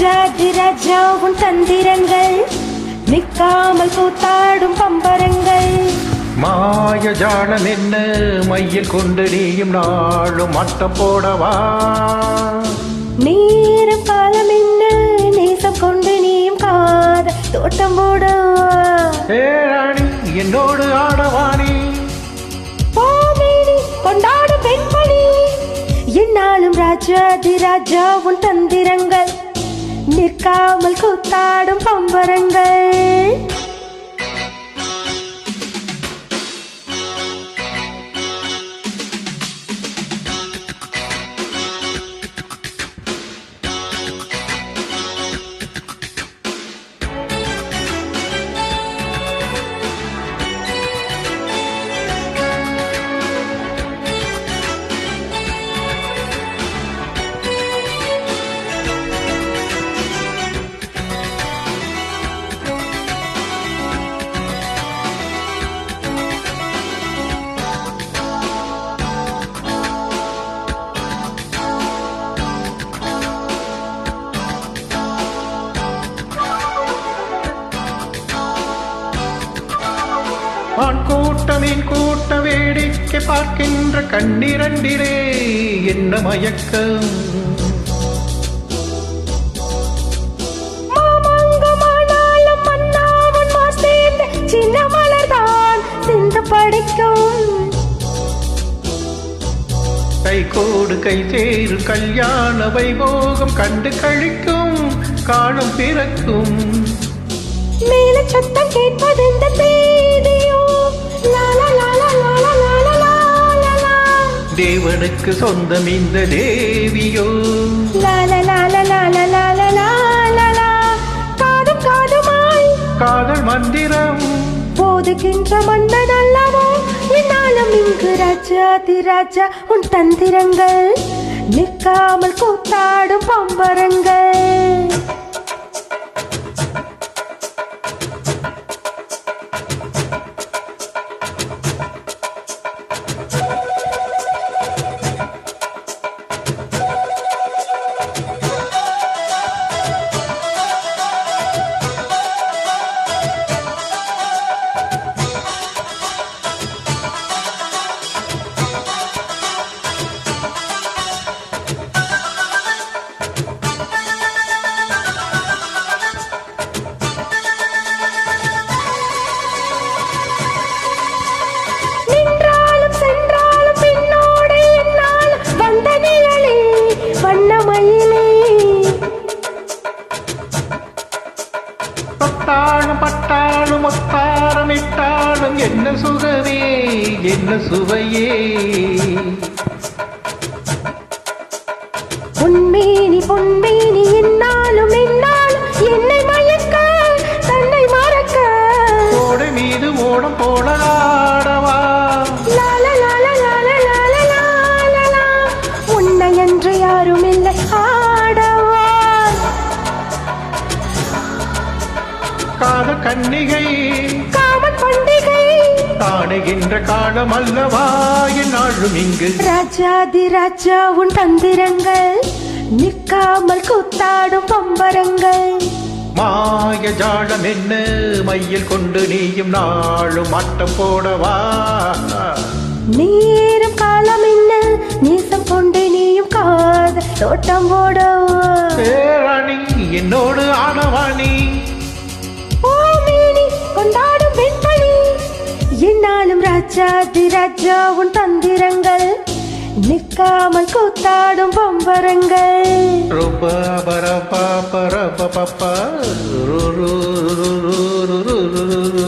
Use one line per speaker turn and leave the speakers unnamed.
ராஜாதி ராஜா உன் தந்திரங்கள் நிற்காமல் கூத்தாடும் பம்பரங்கள்.
மாய ஜாலம் என்ன மையில் கொண்டு நீயும் நாளும் மட்டம் போடவா.
நேரம் காலம் என்ன நேசம் கொண்டு நீயும் காத தோட்டம் போடவா.
ஏராணி என்னோடு ஆடவாணி
பாமேனி கொண்டாடும் பெண்மணி என்னாலும் ராஜாதி ராஜா உன் தந்திரங்கள் நிற்காமல் கூத்தாடும் பம்பரங்கள்.
ஆண் கூட்டமின் கூட்ட வேடிக்கை பார்க்கின்ற கண்ணிரண்டிலே என்ன மயக்கம்.
மாமங்கமானாலும் மன்னாவன் மாசேர்ந்த சின்ன மலர்தான் சிந்து படிக்கும்.
கைகோடு கை சேரு கல்யாண வைபோகம் கண்டு கழிக்கும் காலம் பிறக்கும்.
மேல சத்தம் கேட்பது இந்த தேதியோ
தேவனுக்கு சொந்தம் இந்த தேவியோ.
காதும் காதுமாய்
காதல் மந்திரம்
போதுகின்ற மன்னன் அல்லவோ. என்னாலும் இங்கு ராஜாதி ராஜா உன் தந்திரங்கள் நிற்காமல் கூத்தாடும் பம்பரங்கள்.
பட்டாளும் பட்டாளும் ஒத்தாரம் இட்டாலும் என்ன சுகமே என்ன சுவையே.
பொன்மேனி பொன்மேனி என்னாலும் என்னாலும் என்னை மயக்க தன்னை மறக்க.
ஓடை மீது ஓடம் போல ஆடவா.
உன்னை என்று யாரும் இல்லை ஆடவா.
காதல் கன்னிகை
காமன் பண்டிகை
காணுகின்ற காலம் அல்லவா என்னாலும் இங்கு.
ராஜாதி ராஜா உன் தந்திரங்கள் நிற்காமல் கூத்தாடும் பம்பரங்கள்.
மாய ஜாலம் என்ன மையில் கொண்டு நீயும் நாளும் மட்டம் போடவா.
நேரம் காலம் என்ன நேசம் கொண்டு நீயும் காத தோட்டம் போடவா.
ஏராணி என்னோடு ஆடவாணி
ஓமேனி கொண்டாடும் பெண்மணி என்னாலும் ராஜாதி ராஜா உன் தந்திரங்கள் நிற்காமல் கூத்தாடும் பம்பரங்கள்.
ரூபா பரபா பரப பப்பா ரு ரு ரு ரு ரு ரு ரு.